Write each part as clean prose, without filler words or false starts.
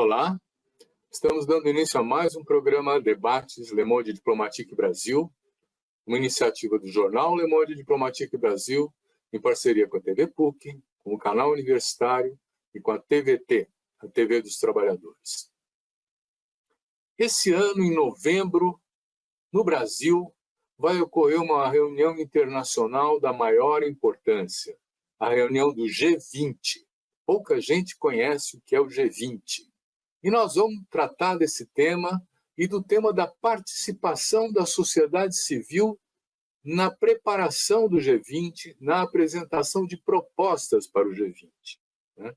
Olá, estamos dando início a mais um programa Debates Le Monde Diplomatique Brasil, uma iniciativa do jornal Le Monde Diplomatique Brasil, em parceria com a TV PUC, com o canal universitário e com a TVT, a TV dos Trabalhadores. Esse ano, em novembro, no Brasil, vai ocorrer uma reunião internacional da maior importância, a reunião do G20. Pouca gente conhece o que é o G20. E nós vamos tratar desse tema e do tema da participação da sociedade civil na preparação do G20, na apresentação de propostas para o G20. Né?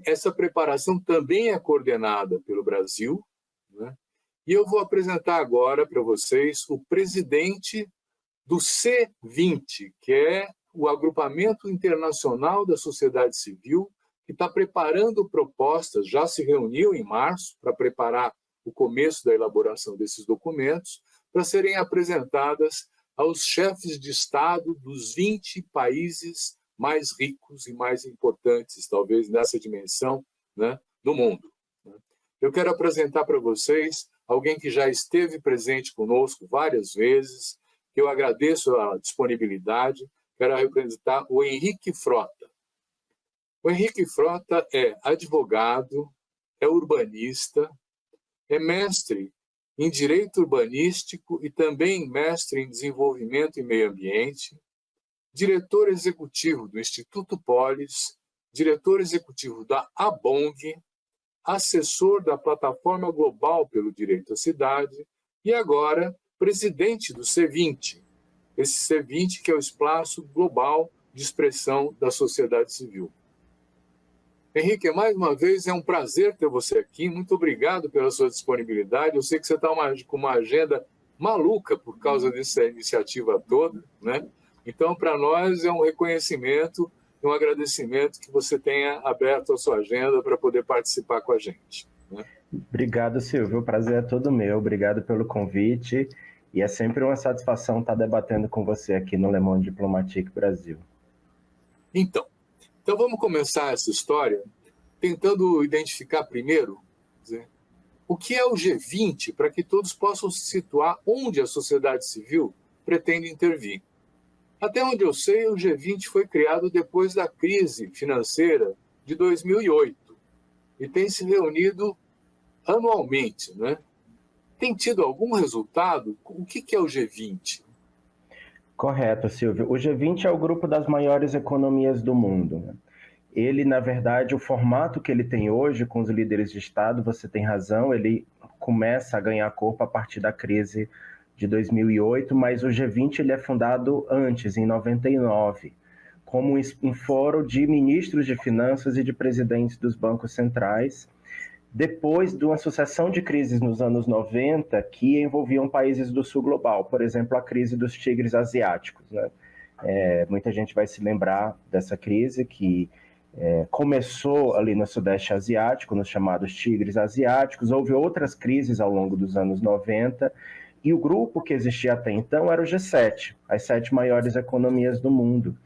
Essa preparação também é coordenada pelo Brasil, né? E eu vou apresentar agora para vocês o presidente do C20, que é o Agrupamento Internacional da Sociedade Civil, que está preparando propostas, já se reuniu em março para preparar o começo da elaboração desses documentos, para serem apresentadas aos chefes de Estado dos 20 países mais ricos e mais importantes, talvez, nessa dimensão, né, do mundo. Eu quero apresentar para vocês alguém que já esteve presente conosco várias vezes, que eu agradeço a disponibilidade. Quero apresentar o Henrique Frota. O Henrique Frota é advogado, é urbanista, é mestre em Direito Urbanístico e também mestre em Desenvolvimento e Meio Ambiente, diretor executivo do Instituto Polis, diretor executivo da ABONG, assessor da Plataforma Global pelo Direito à Cidade e agora presidente do C20, esse C20 que é o espaço global de expressão da sociedade civil. Henrique, mais uma vez é um prazer ter você aqui, muito obrigado pela sua disponibilidade, eu sei que você está com uma agenda maluca por causa dessa iniciativa toda, né? Então para nós é um reconhecimento e um agradecimento que você tenha aberto a sua agenda para poder participar com a gente. Né? Obrigado, Silvio. O prazer é todo meu. Obrigado pelo convite. E é sempre uma satisfação estar debatendo com você aqui no Le Monde Diplomatique Brasil. Então vamos começar essa história tentando identificar primeiro, o que é o G20, para que todos possam se situar onde a sociedade civil pretende intervir. Até onde eu sei, o G20 foi criado depois da crise financeira de 2008 e tem se reunido anualmente, né? Tem tido algum resultado? O que é o G20? Correto, Silvio. O G20 é o grupo das maiores economias do mundo, né? Ele, na verdade, o formato que ele tem hoje com os líderes de Estado, você tem razão, ele começa a ganhar corpo a partir da crise de 2008, mas o G20 ele é fundado antes, em 99, como um fórum de ministros de finanças e de presidentes dos bancos centrais, depois de uma sucessão de crises nos anos 90 que envolviam países do sul global, por exemplo, a crise dos tigres asiáticos, né? Muita gente vai se lembrar dessa crise que começou ali no Sudeste Asiático, nos chamados tigres asiáticos. Houve outras crises ao longo dos anos 90, e o grupo que existia até então era o G7, as 7 maiores economias do mundo.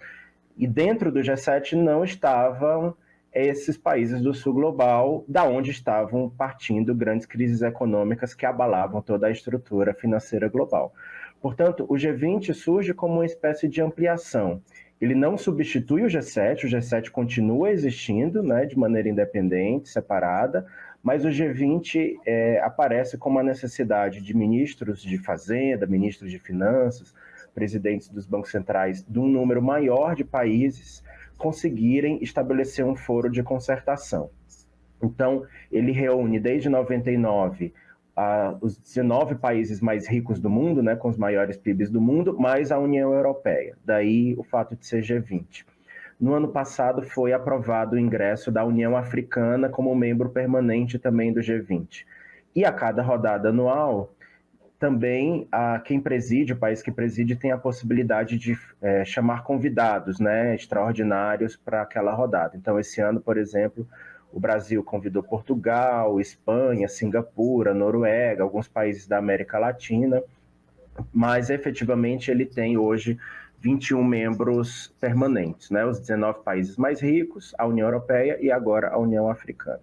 E dentro do G7 não estavam esses países do sul global, da onde estavam partindo grandes crises econômicas que abalavam toda a estrutura financeira global. Portanto, o G20 surge como uma espécie de ampliação. Ele não substitui o G7 continua existindo, né, de maneira independente, separada, mas o G20 aparece como a necessidade de ministros de fazenda, ministros de finanças, presidentes dos bancos centrais de um número maior de países conseguirem estabelecer um foro de concertação. Então, ele reúne desde 99 os 19 países mais ricos do mundo, né, com os maiores PIBs do mundo, mais a União Europeia. Daí o fato de ser G20. No ano passado foi aprovado o ingresso da União Africana como membro permanente também do G20. E a cada rodada anual, também quem preside, o país que preside, tem a possibilidade de chamar convidados, né, extraordinários para aquela rodada. Então, esse ano, por exemplo, o Brasil convidou Portugal, Espanha, Singapura, Noruega, alguns países da América Latina, mas efetivamente ele tem hoje 21 membros permanentes, né? Os 19 países mais ricos, a União Europeia e agora a União Africana.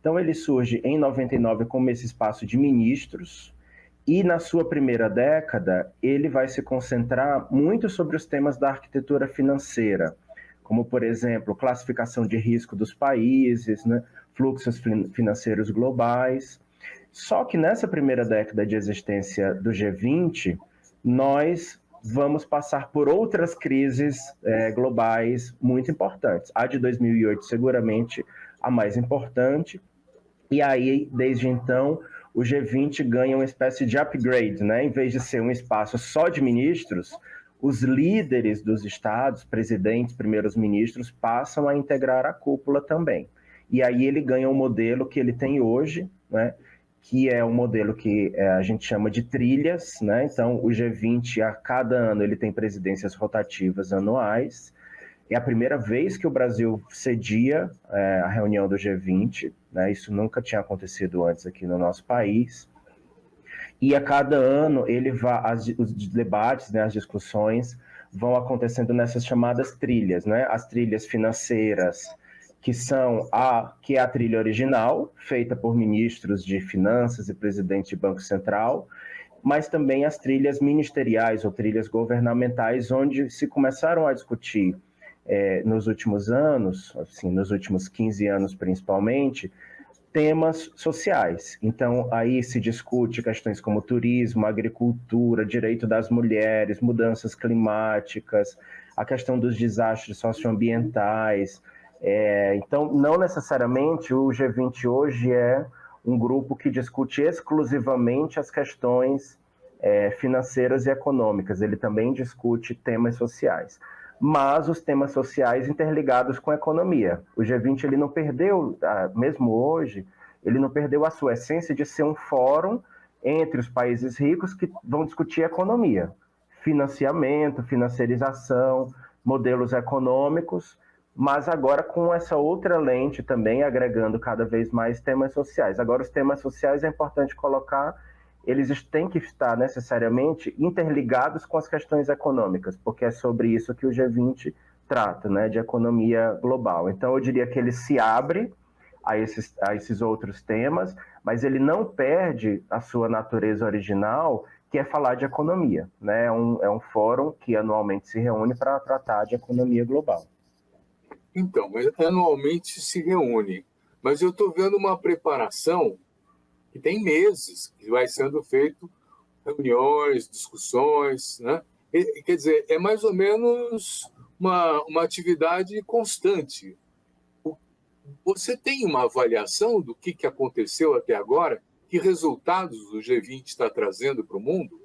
Então, ele surge em 99 como esse espaço de ministros, e na sua primeira década, ele vai se concentrar muito sobre os temas da arquitetura financeira, como, por exemplo, classificação de risco dos países, né, fluxos financeiros globais. Só que nessa primeira década de existência do G20, nós vamos passar por outras crises globais muito importantes. A de 2008, seguramente, a mais importante. E aí, desde então, o G20 ganha uma espécie de upgrade, né? Em vez de ser um espaço só de ministros, os líderes dos estados, presidentes, primeiros ministros, passam a integrar a cúpula também. E aí ele ganha um modelo que ele tem hoje, né? Que é um modelo que a gente chama de trilhas, né? Então, o G20, a cada ano, ele tem presidências rotativas anuais. É a primeira vez que o Brasil cedia a reunião do G20, né? Isso nunca tinha acontecido antes aqui no nosso país. E a cada ano os debates, né, as discussões vão acontecendo nessas chamadas trilhas, né? As trilhas financeiras, que é a trilha original, feita por ministros de finanças e presidente de Banco Central, mas também as trilhas ministeriais ou trilhas governamentais, onde se começaram a discutir nos últimos anos, assim, nos últimos 15 anos principalmente, temas sociais. Então, aí se discute questões como turismo, agricultura, direito das mulheres, mudanças climáticas, a questão dos desastres socioambientais. Então, não necessariamente o G20 hoje é um grupo que discute exclusivamente as questões financeiras e econômicas. Ele também discute temas sociais, mas os temas sociais interligados com a economia. O G20 ele não perdeu, mesmo hoje, ele não perdeu a sua essência de ser um fórum entre os países ricos que vão discutir economia, financiamento, financiarização, modelos econômicos, mas agora com essa outra lente também, agregando cada vez mais temas sociais. Agora, os temas sociais é importante colocar, eles têm que estar necessariamente interligados com as questões econômicas, porque é sobre isso que o G20 trata, né, de economia global. Então, eu diria que ele se abre a esses outros temas, mas ele não perde a sua natureza original, que é falar de economia, né? É um fórum que anualmente se reúne para tratar de economia global. Então, mas anualmente se reúne, mas eu estou vendo uma preparação que tem meses, que vai sendo feito reuniões, discussões, né? Quer dizer, é mais ou menos uma atividade constante. Você tem uma avaliação do que aconteceu até agora? Que resultados o G20 está trazendo para o mundo?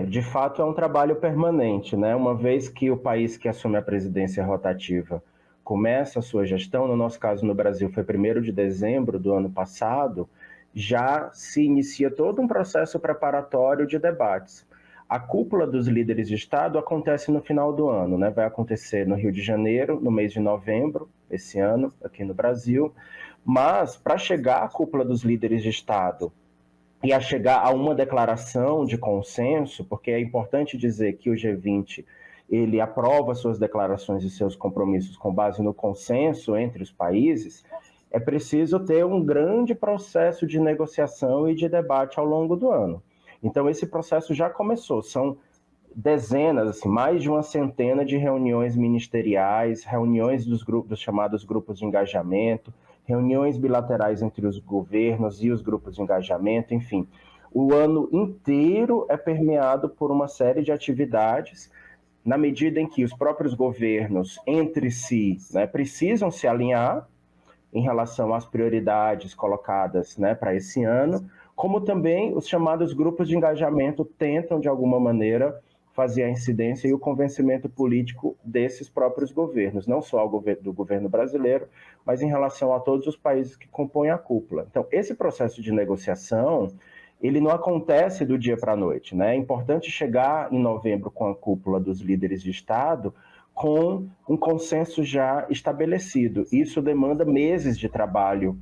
De fato é um trabalho permanente, né? Uma vez que o país que assume a presidência rotativa começa a sua gestão, no nosso caso no Brasil foi 1º de dezembro do ano passado, já se inicia todo um processo preparatório de debates. A cúpula dos líderes de Estado acontece no final do ano, né? Vai acontecer no Rio de Janeiro, no mês de novembro, esse ano, aqui no Brasil. Mas, para chegar à cúpula dos líderes de Estado e a chegar a uma declaração de consenso, porque é importante dizer que o G20 ele aprova suas declarações e seus compromissos com base no consenso entre os países, é preciso ter um grande processo de negociação e de debate ao longo do ano. Então, esse processo já começou, são dezenas, assim, mais de uma centena de reuniões ministeriais, reuniões dos chamados grupos de engajamento, reuniões bilaterais entre os governos e os grupos de engajamento, enfim. O ano inteiro é permeado por uma série de atividades, na medida em que os próprios governos, entre si, né, precisam se alinhar em relação às prioridades colocadas, né, para esse ano, como também os chamados grupos de engajamento tentam, de alguma maneira, fazer a incidência e o convencimento político desses próprios governos, não só do governo brasileiro, mas em relação a todos os países que compõem a cúpula. Então, esse processo de negociação, ele não acontece do dia para a noite, né? É importante chegar em novembro com a cúpula dos líderes de Estado com um consenso já estabelecido. Isso demanda meses de trabalho,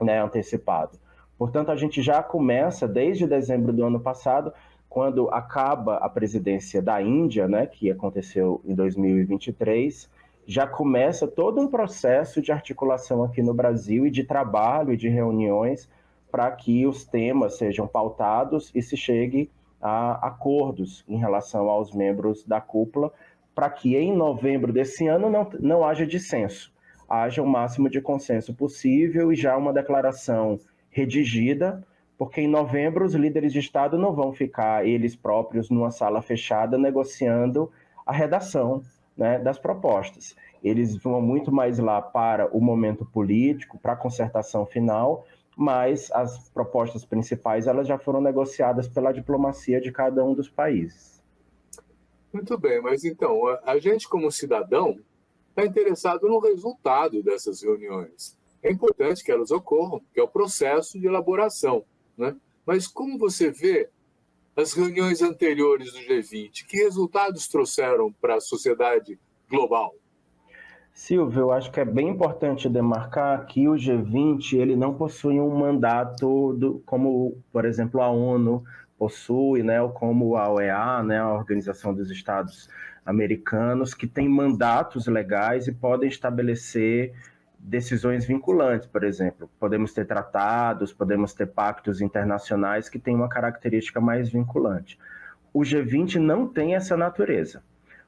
né, antecipado. Portanto, a gente já começa, desde dezembro do ano passado, quando acaba a presidência da Índia, né, que aconteceu em 2023, já começa todo um processo de articulação aqui no Brasil e de trabalho e de reuniões para que os temas sejam pautados e se chegue a acordos em relação aos membros da cúpula, para que em novembro desse ano não haja dissenso, haja o máximo de consenso possível e já uma declaração redigida, porque em novembro os líderes de Estado não vão ficar eles próprios numa sala fechada negociando a redação, né, das propostas. Eles vão muito mais lá para o momento político, para a concertação final, mas as propostas principais elas já foram negociadas pela diplomacia de cada um dos países. Muito bem, mas então, a gente como cidadão está interessado no resultado dessas reuniões. É importante que elas ocorram, que é o processo de elaboração, né? Mas como você vê as reuniões anteriores do G20, que resultados trouxeram para a sociedade global? Silvio, eu acho que é bem importante demarcar que o G20 ele não possui um mandato como, por exemplo, a ONU possui, né, ou como a OEA, né, a Organização dos Estados Americanos, que tem mandatos legais e podem estabelecer decisões vinculantes, por exemplo. Podemos ter tratados, podemos ter pactos internacionais que têm uma característica mais vinculante. O G20 não tem essa natureza.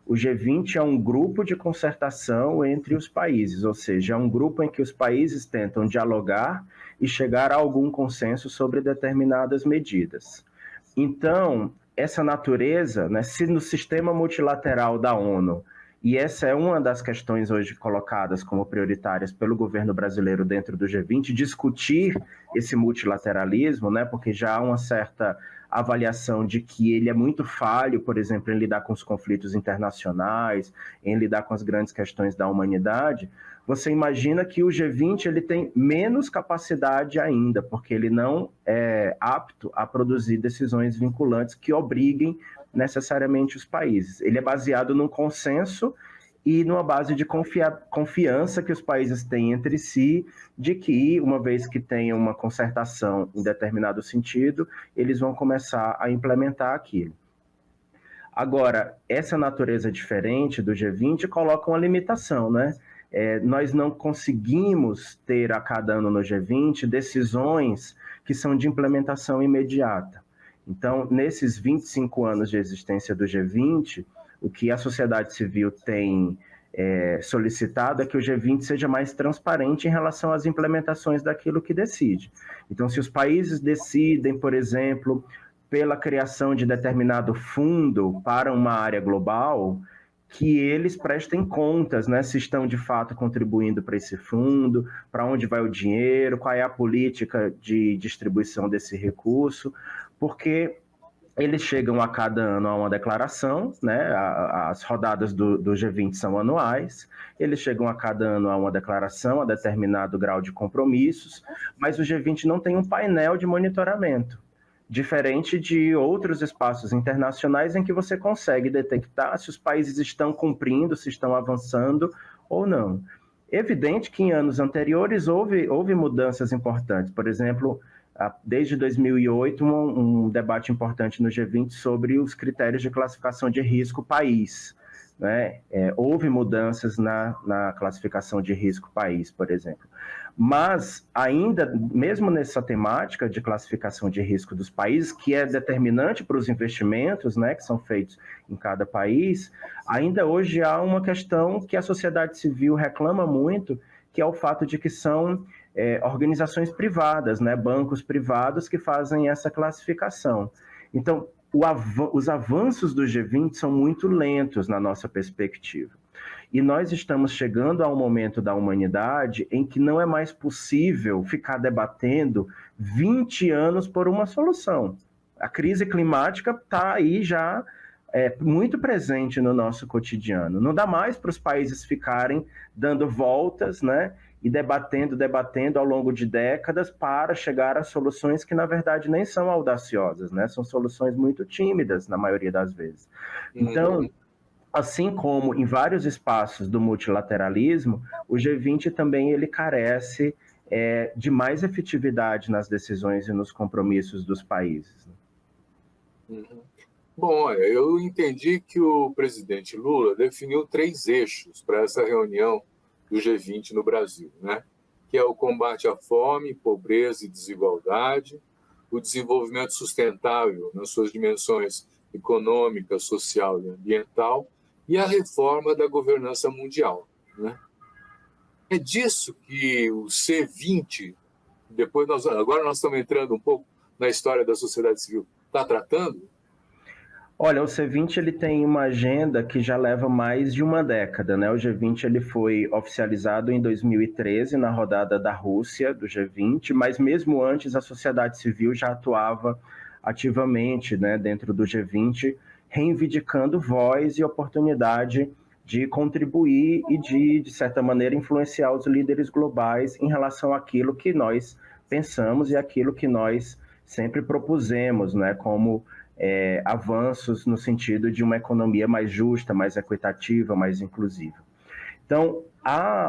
O G20 é um grupo de concertação entre os países, ou seja, é um grupo em que os países tentam dialogar e chegar a algum consenso sobre determinadas medidas. Então, essa natureza, né, se no sistema multilateral da ONU, e essa é uma das questões hoje colocadas como prioritárias pelo governo brasileiro dentro do G20, discutir esse multilateralismo, né, porque já há uma certa avaliação de que ele é muito falho, por exemplo, em lidar com os conflitos internacionais, em lidar com as grandes questões da humanidade, você imagina que o G20 ele tem menos capacidade ainda, porque ele não é apto a produzir decisões vinculantes que obriguem necessariamente os países. Ele é baseado num consenso e numa base de confiança que os países têm entre si, de que, uma vez que tenham uma concertação em determinado sentido, eles vão começar a implementar aquilo. Agora, essa natureza diferente do G20 coloca uma limitação, né? Nós não conseguimos ter a cada ano no G20 decisões que são de implementação imediata. Então, nesses 25 anos de existência do G20, o que a sociedade civil tem solicitado é que o G20 seja mais transparente em relação às implementações daquilo que decide. Então, se os países decidem, por exemplo, pela criação de determinado fundo para uma área global, que eles prestem contas, né, se estão de fato contribuindo para esse fundo, para onde vai o dinheiro, qual é a política de distribuição desse recurso, porque eles chegam a cada ano a uma declaração, né? As rodadas do G20 são anuais, eles chegam a cada ano a uma declaração, a determinado grau de compromissos, mas o G20 não tem um painel de monitoramento, diferente de outros espaços internacionais em que você consegue detectar se os países estão cumprindo, se estão avançando ou não. Evidente que em anos anteriores houve mudanças importantes, por exemplo, desde 2008, um debate importante no G20 sobre os critérios de classificação de risco país, né? Houve mudanças na classificação de risco país, por exemplo. Mas ainda, mesmo nessa temática de classificação de risco dos países, que é determinante para os investimentos, né, que são feitos em cada país, ainda hoje há uma questão que a sociedade civil reclama muito, que é o fato de que são organizações privadas, né, bancos privados que fazem essa classificação. Então, os avanços do G20 são muito lentos na nossa perspectiva. E nós estamos chegando a um momento da humanidade em que não é mais possível ficar debatendo 20 anos por uma solução. A crise climática está aí já muito presente no nosso cotidiano. Não dá mais para os países ficarem dando voltas, né, e debatendo ao longo de décadas para chegar a soluções que, na verdade, nem são audaciosas, né? São soluções muito tímidas, na maioria das vezes. Então, assim como em vários espaços do multilateralismo, o G20 também ele carece de mais efetividade nas decisões e nos compromissos dos países. Bom, olha, eu entendi que o presidente Lula definiu 3 eixos para essa reunião do G20 no Brasil, né? Que é o combate à fome, pobreza e desigualdade, o desenvolvimento sustentável nas suas dimensões econômica, social e ambiental, e a reforma da governança mundial, né? É disso que o C20, agora nós estamos entrando um pouco na história da sociedade civil, está tratando? Olha, o C20 ele tem uma agenda que já leva mais de uma década, né? O G20 ele foi oficializado em 2013 na rodada da Rússia do G20, mas mesmo antes a sociedade civil já atuava ativamente, né, dentro do G20, reivindicando voz e oportunidade de contribuir e de certa maneira, influenciar os líderes globais em relação àquilo que nós pensamos e aquilo que nós sempre propusemos, né, como avanços no sentido de uma economia mais justa, mais equitativa, mais inclusiva. Então,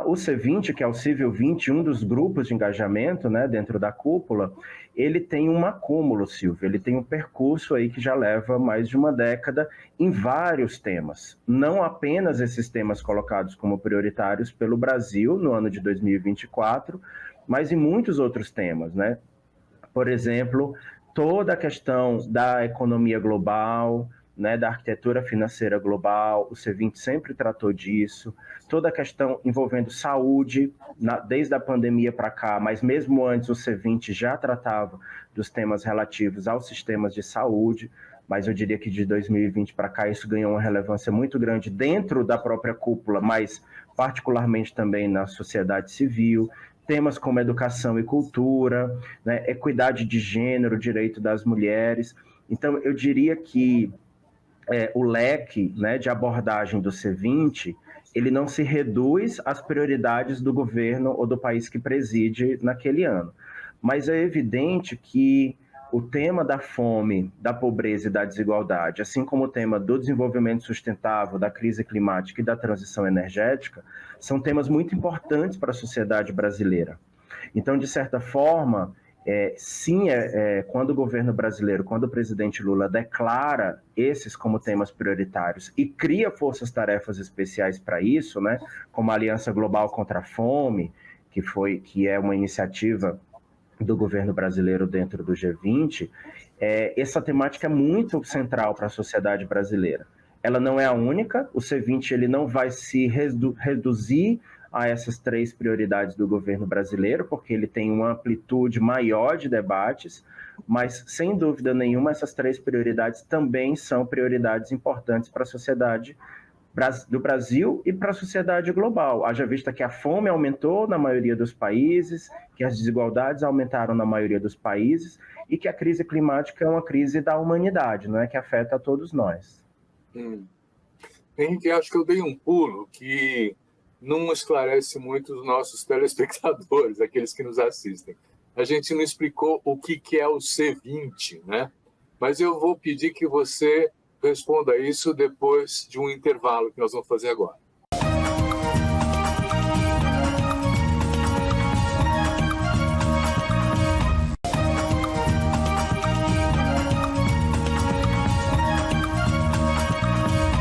o C20, que é o Civil 20, um dos grupos de engajamento, né, dentro da cúpula, ele tem um acúmulo, Silvio, ele tem um percurso aí que já leva mais de uma década em vários temas. Não apenas esses temas colocados como prioritários pelo Brasil no ano de 2024, mas em muitos outros temas, né? Por exemplo, toda a questão da economia global, né, da arquitetura financeira global, o C20 sempre tratou disso, toda a questão envolvendo saúde, desde a pandemia para cá, mas mesmo antes o C20 já tratava dos temas relativos aos sistemas de saúde, mas eu diria que de 2020 para cá isso ganhou uma relevância muito grande dentro da própria cúpula, mas particularmente também na sociedade civil, temas como educação e cultura, né, equidade de gênero, direito das mulheres. Então, eu diria que o leque, né, de abordagem do C20, ele não se reduz às prioridades do governo ou do país que preside naquele ano. Mas é evidente que o tema da fome, da pobreza e da desigualdade, assim como o tema do desenvolvimento sustentável, da crise climática e da transição energética, são temas muito importantes para a sociedade brasileira. Então, de certa forma, sim, quando o governo brasileiro, quando o presidente Lula declara esses como temas prioritários e cria forças-tarefas especiais para isso, né, como a Aliança Global contra a Fome, que é uma iniciativa do governo brasileiro dentro do G20, essa temática é muito central para a sociedade brasileira. Ela não é a única, o C20 ele não vai se reduzir a essas 3 prioridades do governo brasileiro, porque ele tem uma amplitude maior de debates, mas, sem dúvida nenhuma, essas 3 prioridades também são prioridades importantes para a sociedade do Brasil e para a sociedade global. Haja vista que a fome aumentou na maioria dos países, que as desigualdades aumentaram na maioria dos países e que a crise climática é uma crise da humanidade, não é, que afeta a todos nós. Henrique, acho que eu dei um pulo que não esclarece muito os nossos telespectadores, aqueles que nos assistem. A gente não explicou o que é o C20, né? Mas eu vou pedir que você responda isso depois de um intervalo que nós vamos fazer agora.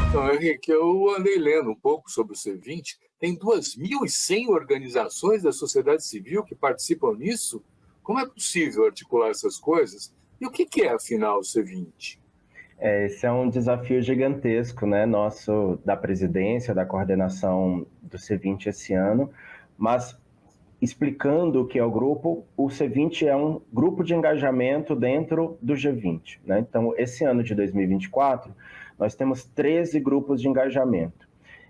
Então, Henrique, eu andei lendo um pouco sobre o C20. Tem 2.100 organizações da sociedade civil que participam nisso? Como é possível articular essas coisas? E o que é, afinal, o C20? Esse é um desafio gigantesco, né, nosso, da presidência, da coordenação do C20 esse ano, mas explicando o que é o grupo, o C20 é um grupo de engajamento dentro do G20, né? Então, esse ano de 2024, nós temos 13 grupos de engajamento.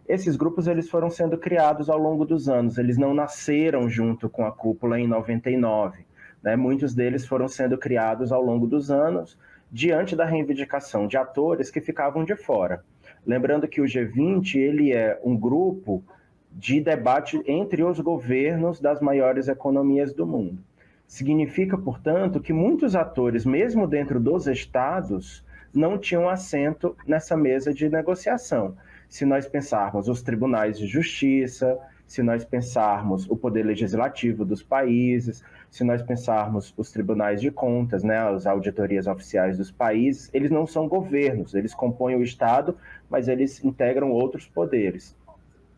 Esses grupos eles foram sendo criados ao longo dos anos, eles não nasceram junto com a cúpula em 99, né? Muitos deles foram sendo criados ao longo dos anos, diante da reivindicação de atores que ficavam de fora. Lembrando que o G20 ele é um grupo de debate entre os governos das maiores economias do mundo. Significa, portanto, que muitos atores, mesmo dentro dos estados, não tinham assento nessa mesa de negociação. Se nós pensarmos os tribunais de justiça, se nós pensarmos o poder legislativo dos países, se nós pensarmos os tribunais de contas, né, as auditorias oficiais dos países, eles não são governos, eles compõem o Estado, mas eles integram outros poderes.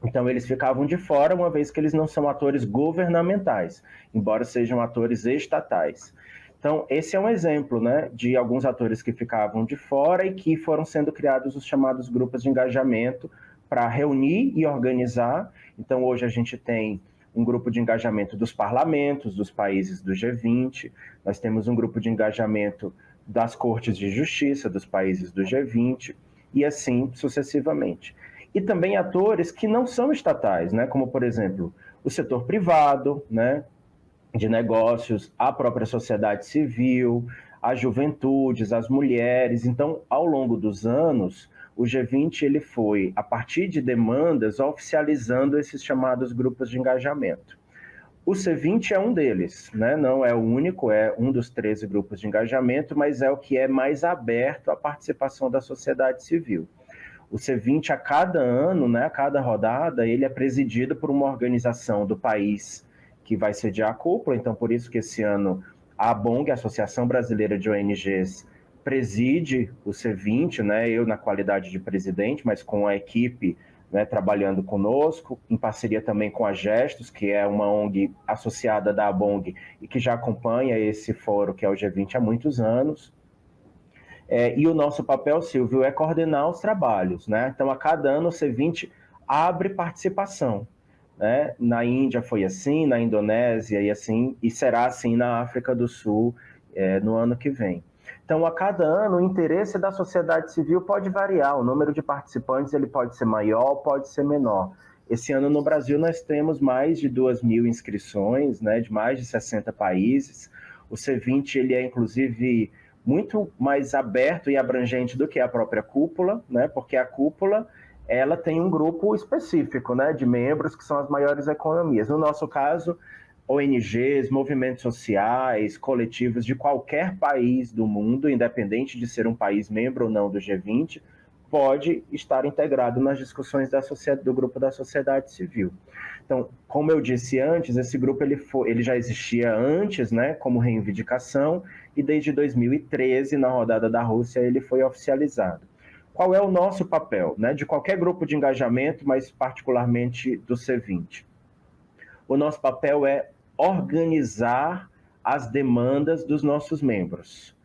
Então, eles ficavam de fora, uma vez que eles não são atores governamentais, embora sejam atores estatais. Então, esse é um exemplo, né, de alguns atores que ficavam de fora e que foram sendo criados os chamados grupos de engajamento para reunir e organizar. Então, hoje a gente tem um grupo de engajamento dos parlamentos, dos países do G20, nós temos um grupo de engajamento das cortes de justiça dos países do G20, e assim sucessivamente. E também atores que não são estatais, né, como, por exemplo, o setor privado, né, de negócios, a própria sociedade civil, as juventudes, as mulheres. Então, ao longo dos anos, o G20 ele foi, a partir de demandas, oficializando esses chamados grupos de engajamento. O C20 é um deles, né? Não é o único, é um dos 13 grupos de engajamento, mas é o que é mais aberto à participação da sociedade civil. O C20, a cada ano, né, a cada rodada, ele é presidido por uma organização do país que vai sediar a cúpula. Então, por isso que esse ano a ABONG, a Associação Brasileira de ONGs, preside o C20, né, eu na qualidade de presidente, mas com a equipe, né, trabalhando conosco, em parceria também com a Gestos, que é uma ONG associada da ABONG e que já acompanha esse fórum, que é o G20, há muitos anos. E o nosso papel, Silvio, é coordenar os trabalhos, né? Então, a cada ano, o C20 abre participação, né? Na Índia foi assim, na Indonésia e assim, e será assim na África do Sul no ano que vem. Então, a cada ano, o interesse da sociedade civil pode variar, o número de participantes ele pode ser maior, pode ser menor. Esse ano, no Brasil, nós temos mais de 2.000 inscrições, né, de mais de 60 países. O C20 ele é, inclusive, muito mais aberto e abrangente do que a própria cúpula, né? Porque a cúpula ela tem um grupo específico, né, de membros que são as maiores economias. No nosso caso, ONGs, movimentos sociais, coletivos de qualquer país do mundo, independente de ser um país membro ou não do G20, pode estar integrado nas discussões do grupo da sociedade civil. Então, como eu disse antes, esse grupo ele já existia antes, né, como reivindicação, e desde 2013, na rodada da Rússia, ele foi oficializado. Qual é o nosso papel, né, de qualquer grupo de engajamento, mas particularmente do C20? O nosso papel é organizar as demandas dos nossos membros,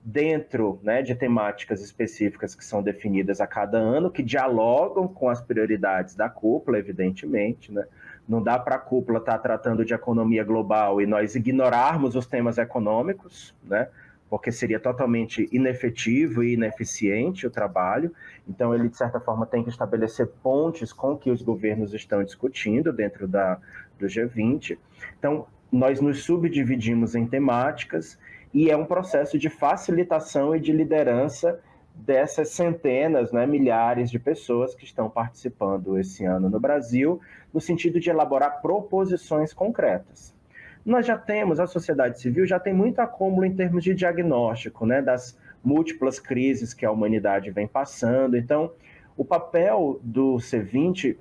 dentro, né, de temáticas específicas que são definidas a cada ano, que dialogam com as prioridades da cúpula, evidentemente, né? Não dá para a cúpula estar tratando de economia global e nós ignorarmos os temas econômicos, né? Porque seria totalmente inefetivo e ineficiente o trabalho. Então, ele, de certa forma, tem que estabelecer pontes com o que os governos estão discutindo dentro do G20. Então, nós nos subdividimos em temáticas e é um processo de facilitação e de liderança dessas centenas, né, milhares de pessoas que estão participando esse ano no Brasil, no sentido de elaborar proposições concretas. Nós já temos, a sociedade civil já tem muito acúmulo em termos de diagnóstico, né, das múltiplas crises que a humanidade vem passando. Então, o papel do C20,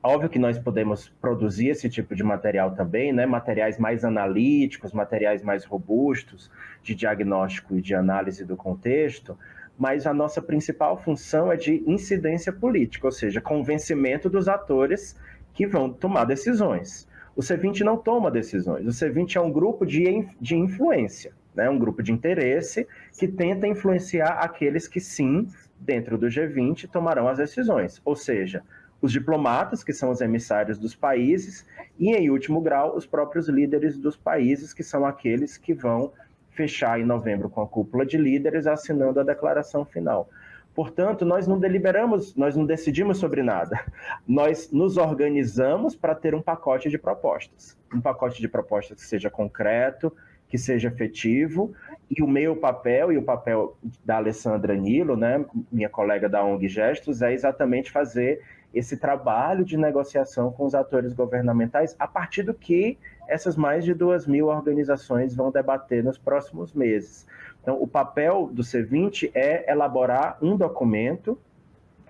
óbvio que nós podemos produzir esse tipo de material também, né, materiais mais analíticos, materiais mais robustos de diagnóstico e de análise do contexto, mas a nossa principal função é de incidência política, ou seja, convencimento dos atores que vão tomar decisões. O C20 não toma decisões, o C20 é um grupo de influência, né? Um grupo de interesse que tenta influenciar aqueles que sim, dentro do G20, tomarão as decisões, ou seja, os diplomatas, que são os emissários dos países, e, em último grau, os próprios líderes dos países, que são aqueles que vão fechar em novembro com a cúpula de líderes, assinando a declaração final. Portanto, nós não deliberamos, nós não decidimos sobre nada. Nós nos organizamos para ter um pacote de propostas. Um pacote de propostas que seja concreto, que seja efetivo, e o meu papel, e o papel da Alessandra Nilo, né, minha colega da ONG Gestos, é exatamente fazer esse trabalho de negociação com os atores governamentais, a partir do que essas mais de 2.000 organizações vão debater nos próximos meses. Então, o papel do C20 é elaborar um documento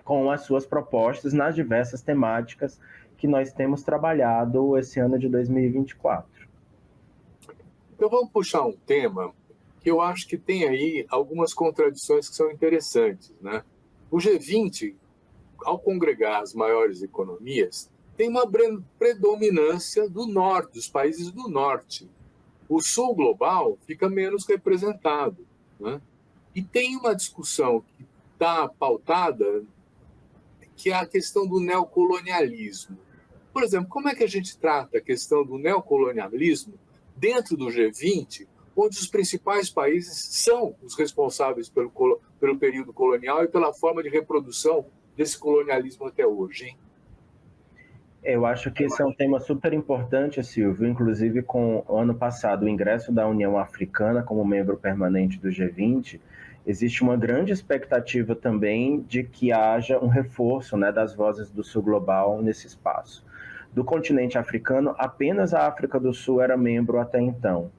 com as suas propostas nas diversas temáticas que nós temos trabalhado esse ano de 2024. Então vamos puxar um tema que eu acho que tem aí algumas contradições que são interessantes, né? O G20, ao congregar as maiores economias, tem uma predominância do norte, dos países do norte. O sul global fica menos representado, né? E tem uma discussão que está pautada, que é a questão do neocolonialismo. Por exemplo, como é que a gente trata a questão do neocolonialismo dentro do G20, onde os principais países são os responsáveis pelo período colonial e pela forma de reprodução desse colonialismo até hoje, hein? Eu acho que esse é um tema super importante, Silvio, inclusive com o ano passado o ingresso da União Africana como membro permanente do G20, existe uma grande expectativa também de que haja um reforço, né, das vozes do Sul Global nesse espaço. Do continente africano, apenas a África do Sul era membro até então.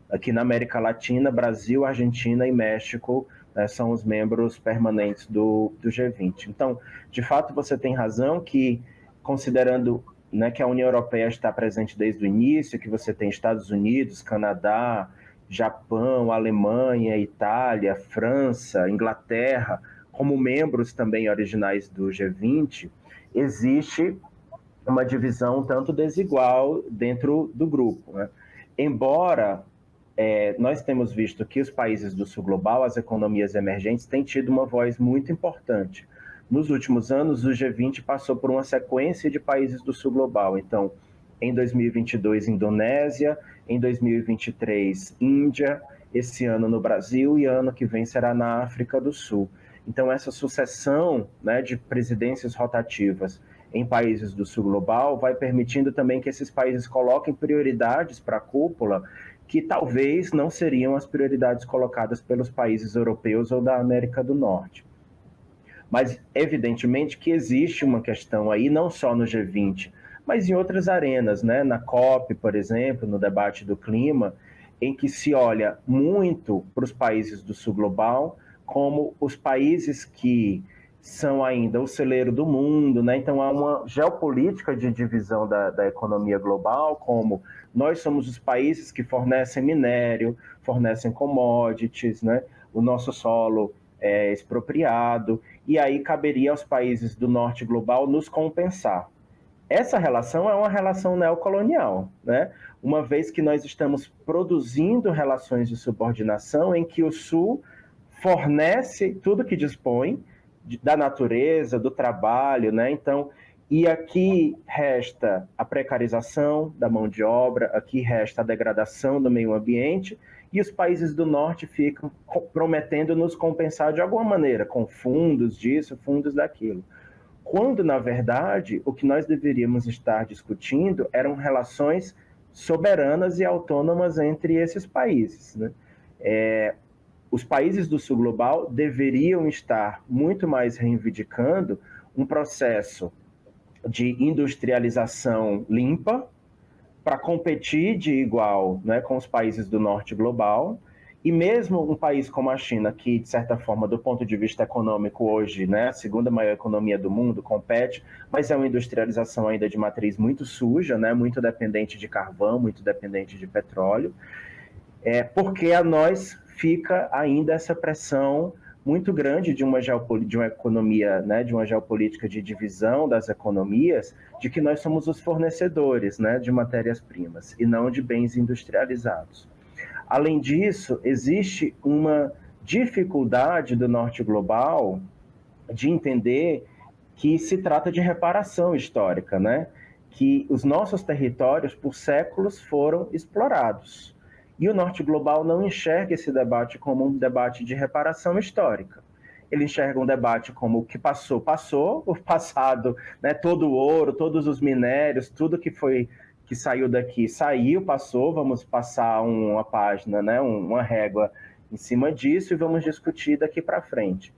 Aqui na América Latina, Brasil, Argentina e México, né, são os membros permanentes do G20. Então, de fato, você tem razão que, considerando, né, que a União Europeia está presente desde o início, que você tem Estados Unidos, Canadá, Japão, Alemanha, Itália, França, Inglaterra, como membros também originais do G20, existe uma divisão tanto desigual dentro do grupo, né? Embora nós temos visto que os países do Sul Global, as economias emergentes, têm tido uma voz muito importante. Nos últimos anos, o G20 passou por uma sequência de países do Sul Global. Então, em 2022, Indonésia, em 2023, Índia, esse ano no Brasil e ano que vem será na África do Sul. Então, essa sucessão, né, de presidências rotativas em países do Sul Global vai permitindo também que esses países coloquem prioridades para a cúpula que talvez não seriam as prioridades colocadas pelos países europeus ou da América do Norte. Mas, evidentemente, que existe uma questão aí, não só no G20, mas em outras arenas, né? Na COP, por exemplo, no debate do clima, em que se olha muito para os países do Sul Global como os países que são ainda o celeiro do mundo, né? Então há uma geopolítica de divisão da economia global, como nós somos os países que fornecem minério, fornecem commodities, né? O nosso solo é expropriado, e aí caberia aos países do norte global nos compensar. Essa relação é uma relação neocolonial, né? Uma vez que nós estamos produzindo relações de subordinação em que o Sul fornece tudo que dispõe da natureza, do trabalho, né? Então, e aqui resta a precarização da mão de obra, aqui resta a degradação do meio ambiente, e os países do norte ficam prometendo nos compensar de alguma maneira, com fundos disso, fundos daquilo. Quando, na verdade, o que nós deveríamos estar discutindo eram relações soberanas e autônomas entre esses países, né? Os países do Sul Global deveriam estar muito mais reivindicando um processo de industrialização limpa para competir de igual, né, com os países do Norte Global. E mesmo um país como a China, que, de certa forma, do ponto de vista econômico hoje, né, a segunda maior economia do mundo, compete, mas é uma industrialização ainda de matriz muito suja, né, muito dependente de carvão, muito dependente de petróleo, porque a nós fica ainda essa pressão muito grande de uma economia, né, de uma geopolítica de divisão das economias, de que nós somos os fornecedores, né, de matérias-primas e não de bens industrializados. Além disso, existe uma dificuldade do norte global de entender que se trata de reparação histórica, né? Que os nossos territórios, por séculos, foram explorados. E o norte global não enxerga esse debate como um debate de reparação histórica. Ele enxerga um debate como o que passou, passou, o passado, né, todo o ouro, todos os minérios, tudo que saiu daqui, saiu, passou, vamos passar uma página, né, uma régua em cima disso e vamos discutir daqui para frente.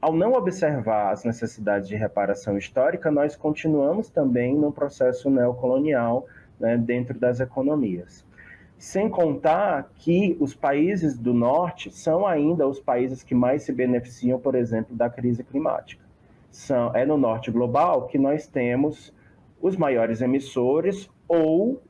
Ao não observar as necessidades de reparação histórica, nós continuamos também num processo neocolonial, né, dentro das economias. Sem contar que os países do norte são ainda os países que mais se beneficiam, por exemplo, da crise climática. É no norte global que nós temos os maiores emissores ou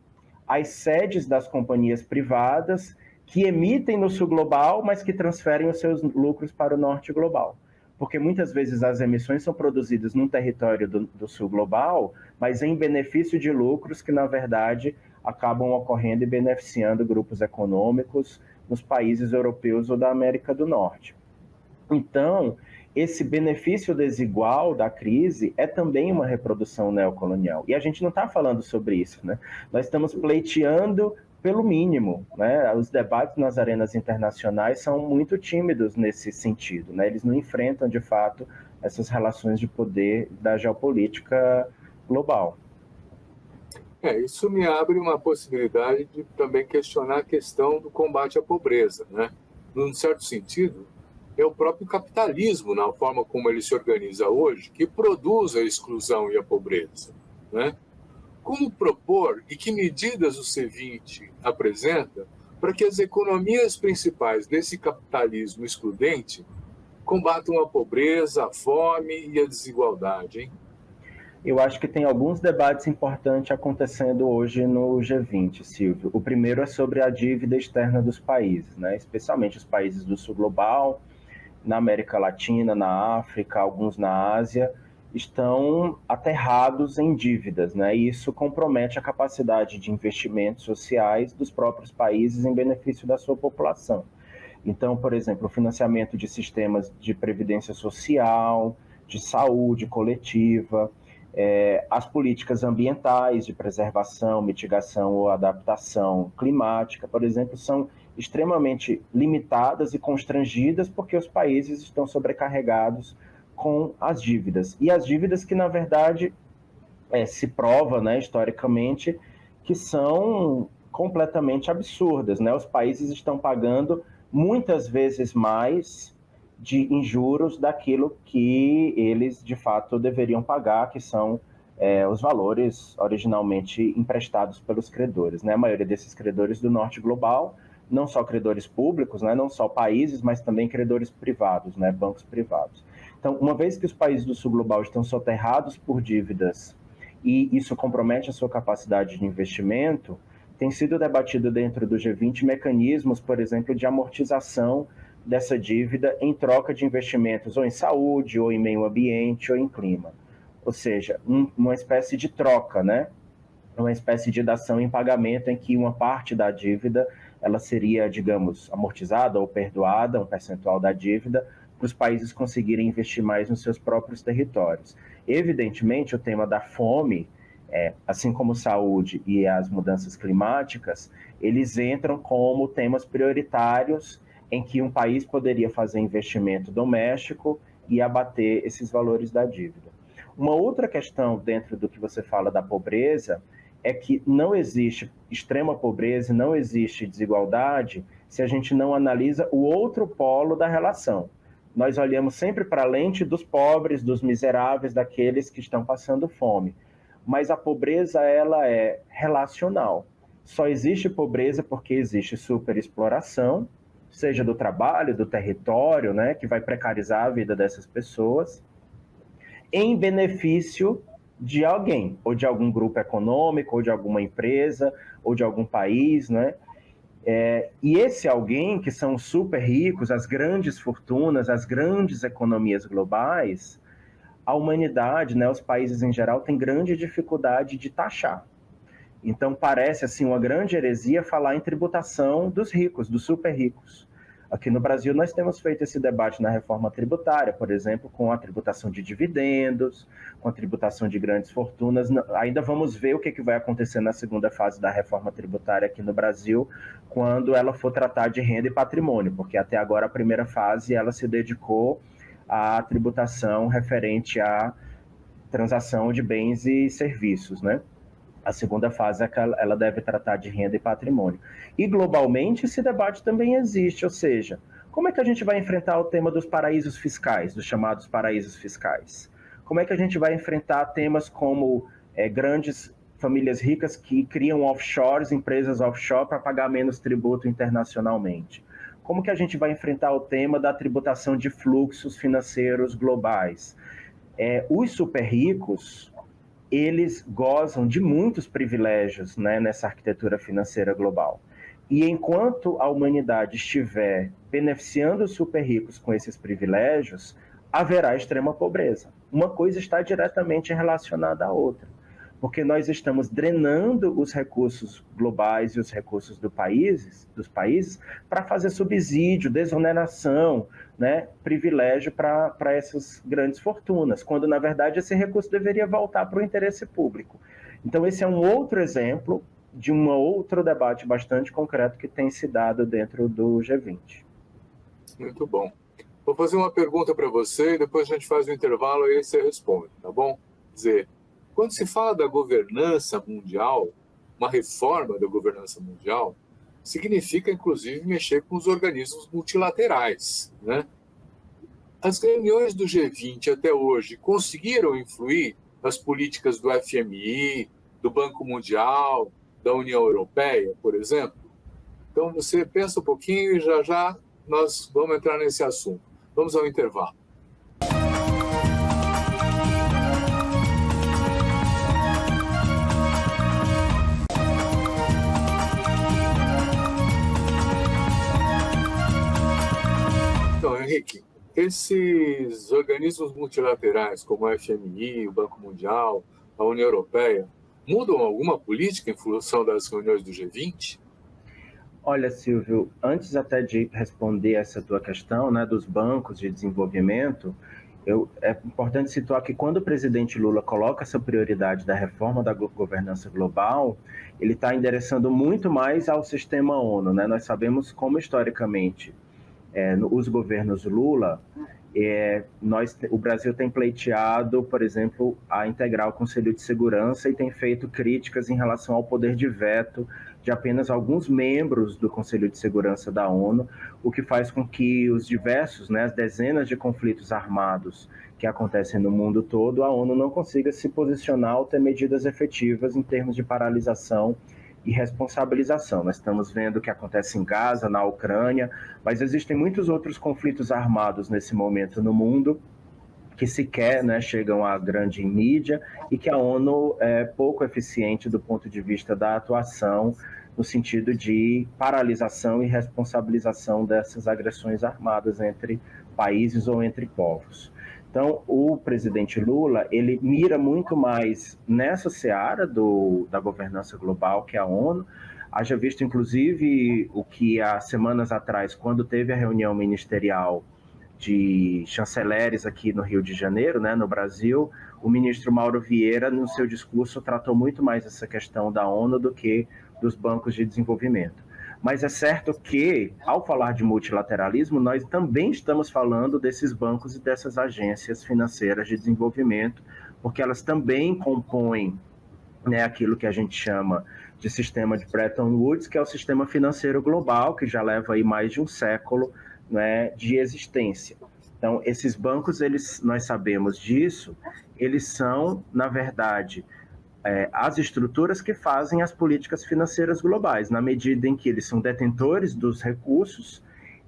as sedes das companhias privadas que emitem no sul global, mas que transferem os seus lucros para o norte global. Porque muitas vezes as emissões são produzidas num território do sul global, mas em benefício de lucros que, na verdade, acabam ocorrendo e beneficiando grupos econômicos nos países europeus ou da América do Norte. Então, esse benefício desigual da crise é também uma reprodução neocolonial. E a gente não está falando sobre isso, né? Nós estamos pleiteando pelo mínimo, né? Os debates nas arenas internacionais são muito tímidos nesse sentido, né? Eles não enfrentam, de fato, essas relações de poder da geopolítica global. Isso me abre uma possibilidade de também questionar a questão do combate à pobreza, né? Num certo sentido, é o próprio capitalismo, na forma como ele se organiza hoje, que produz a exclusão e a pobreza, né? Como propor e que medidas o C20 apresenta para que as economias principais desse capitalismo excludente combatam a pobreza, a fome e a desigualdade, hein? Eu acho que tem alguns debates importantes acontecendo hoje no G20, Silvio. O primeiro é sobre a dívida externa dos países, né? Especialmente os países do sul global, na América Latina, na África, alguns na Ásia, estão aterrados em dívidas, né? E isso compromete a capacidade de investimentos sociais dos próprios países em benefício da sua população. Então, por exemplo, o financiamento de sistemas de previdência social, de saúde coletiva, as políticas ambientais de preservação, mitigação ou adaptação climática, por exemplo, são extremamente limitadas e constrangidas porque os países estão sobrecarregados com as dívidas. E as dívidas que, na verdade, se prova, né, historicamente, que são completamente absurdas, né? Os países estão pagando muitas vezes mais em juros daquilo que eles, de fato, deveriam pagar, que são os valores originalmente emprestados pelos credores, né? A maioria desses credores do norte global, não só credores públicos, né? Não só países, mas também credores privados, né? Bancos privados. Então, uma vez que os países do sul global estão soterrados por dívidas e isso compromete a sua capacidade de investimento, tem sido debatido dentro do G20 mecanismos, por exemplo, de amortização dessa dívida em troca de investimentos ou em saúde, ou em meio ambiente, ou em clima. Ou seja, uma espécie de troca, né? Uma espécie de dação em pagamento em que uma parte da dívida ela seria, digamos, amortizada ou perdoada, um percentual da dívida, para os países conseguirem investir mais nos seus próprios territórios. Evidentemente, o tema da fome, assim como saúde e as mudanças climáticas, eles entram como temas prioritários em que um país poderia fazer investimento doméstico e abater esses valores da dívida. Uma outra questão dentro do que você fala da pobreza é que não existe extrema pobreza, não existe desigualdade se a gente não analisa o outro polo da relação. Nós olhamos sempre para a lente dos pobres, dos miseráveis, daqueles que estão passando fome. Mas a pobreza, ela é relacional. Só existe pobreza porque existe superexploração, seja do trabalho, do território, né, que vai precarizar a vida dessas pessoas, em benefício de alguém, ou de algum grupo econômico, ou de alguma empresa, ou de algum país, né? E esse alguém, que são super ricos, as grandes fortunas, as grandes economias globais, a humanidade, né, os países em geral, têm grande dificuldade de taxar. Então, parece assim uma grande heresia falar em tributação dos ricos, dos super ricos. Aqui no Brasil, nós temos feito esse debate na reforma tributária, por exemplo, com a tributação de dividendos, com a tributação de grandes fortunas. Ainda vamos ver o que vai acontecer na segunda fase da reforma tributária aqui no Brasil, quando ela for tratar de renda e patrimônio, porque até agora a primeira fase ela se dedicou à tributação referente à transação de bens e serviços, né? A segunda fase é que ela deve tratar de renda e patrimônio. E globalmente esse debate também existe, ou seja, como é que a gente vai enfrentar o tema dos paraísos fiscais, dos chamados paraísos fiscais? Como é que a gente vai enfrentar temas como grandes famílias ricas que criam offshores, empresas offshore para pagar menos tributo internacionalmente? Como que a gente vai enfrentar o tema da tributação de fluxos financeiros globais? Os super ricos, eles gozam de muitos privilégios, né, nessa arquitetura financeira global. E enquanto a humanidade estiver beneficiando os super ricos com esses privilégios, haverá extrema pobreza. Uma coisa está diretamente relacionada à outra, porque nós estamos drenando os recursos globais e os recursos dos países para fazer subsídio, desoneração, né, privilégio para essas grandes fortunas, quando, na verdade, esse recurso deveria voltar para o interesse público. Então, esse é um outro exemplo de um outro debate bastante concreto que tem se dado dentro do G20. Muito bom. Vou fazer uma pergunta para você e depois a gente faz um intervalo e aí você responde, tá bom? Quer dizer, quando se fala da governança mundial, uma reforma da governança mundial, significa, inclusive, mexer com os organismos multilaterais, né? As reuniões do G20 até hoje conseguiram influir nas políticas do FMI, do Banco Mundial, da União Europeia, por exemplo? Então, você pensa um pouquinho e já já nós vamos entrar nesse assunto. Vamos ao intervalo. Então, Henrique, esses organismos multilaterais, como o FMI, o Banco Mundial, a União Europeia, mudam alguma política em função das reuniões do G20? Olha, Silvio, antes até de responder essa tua questão, né, dos bancos de desenvolvimento, é importante situar que quando o presidente Lula coloca essa prioridade da reforma da governança global, ele está endereçando muito mais ao sistema ONU, né? Nós sabemos como, historicamente, os governos Lula, o Brasil tem pleiteado, por exemplo, a integrar o Conselho de Segurança e tem feito críticas em relação ao poder de veto de apenas alguns membros do Conselho de Segurança da ONU, o que faz com que os diversos, né, as dezenas de conflitos armados que acontecem no mundo todo, a ONU não consiga se posicionar ou ter medidas efetivas em termos de paralisação e responsabilização. Nós estamos vendo o que acontece em Gaza, na Ucrânia, mas existem muitos outros conflitos armados nesse momento no mundo que sequer, né, chegam à grande mídia e que a ONU é pouco eficiente do ponto de vista da atuação no sentido de paralisação e responsabilização dessas agressões armadas entre países ou entre povos. Então, o presidente Lula, ele mira muito mais nessa seara da governança global, que é a ONU. Haja visto, inclusive, o que há semanas atrás, quando teve a reunião ministerial de chanceleres aqui no Rio de Janeiro, né, no Brasil, o ministro Mauro Vieira, no seu discurso, tratou muito mais essa questão da ONU do que dos bancos de desenvolvimento. Mas é certo que, ao falar de multilateralismo, nós também estamos falando desses bancos e dessas agências financeiras de desenvolvimento, porque elas também compõem, né, aquilo que a gente chama de sistema de Bretton Woods, que é o sistema financeiro global, que já leva aí mais de um século, né, de existência. Então, esses bancos, nós sabemos disso, eles são, na verdade, as estruturas que fazem as políticas financeiras globais, na medida em que eles são detentores dos recursos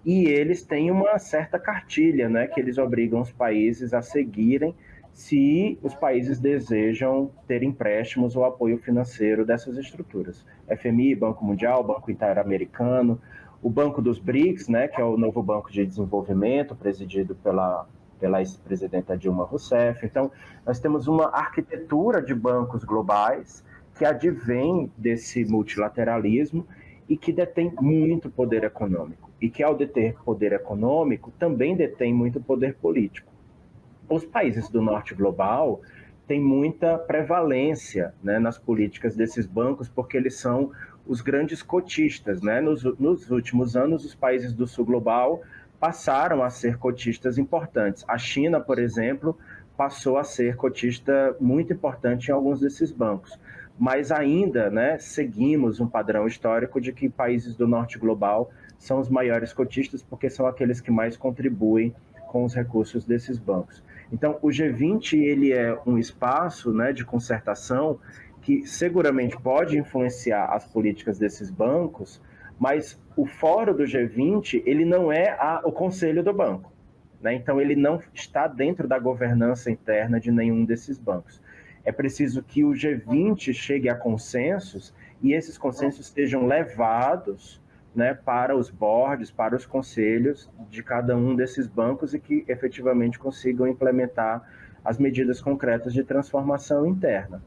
e eles têm uma certa cartilha, né, que eles obrigam os países a seguirem se os países desejam ter empréstimos ou apoio financeiro dessas estruturas. FMI, Banco Mundial, Banco Interamericano, o Banco dos BRICS, né, que é o novo Banco de Desenvolvimento, presidido pela ex-presidenta Dilma Rousseff. Então, nós temos uma arquitetura de bancos globais que advém desse multilateralismo e que detém muito poder econômico. E que, ao deter poder econômico, também detém muito poder político. Os países do norte global têm muita prevalência, né, nas políticas desses bancos, porque eles são os grandes cotistas, né? Nos últimos anos, os países do sul global passaram a ser cotistas importantes. A China, por exemplo, passou a ser cotista muito importante em alguns desses bancos. Mas ainda, né, seguimos um padrão histórico de que países do norte global são os maiores cotistas porque são aqueles que mais contribuem com os recursos desses bancos. Então, o G20 ele é um espaço, né, de concertação que seguramente pode influenciar as políticas desses bancos, mas o fórum do G20 ele não é o conselho do banco, né? Então ele não está dentro da governança interna de nenhum desses bancos. É preciso que o G20 chegue a consensos e esses consensos sejam levados, né, para os boards, para os conselhos de cada um desses bancos e que efetivamente consigam implementar as medidas concretas de transformação interna.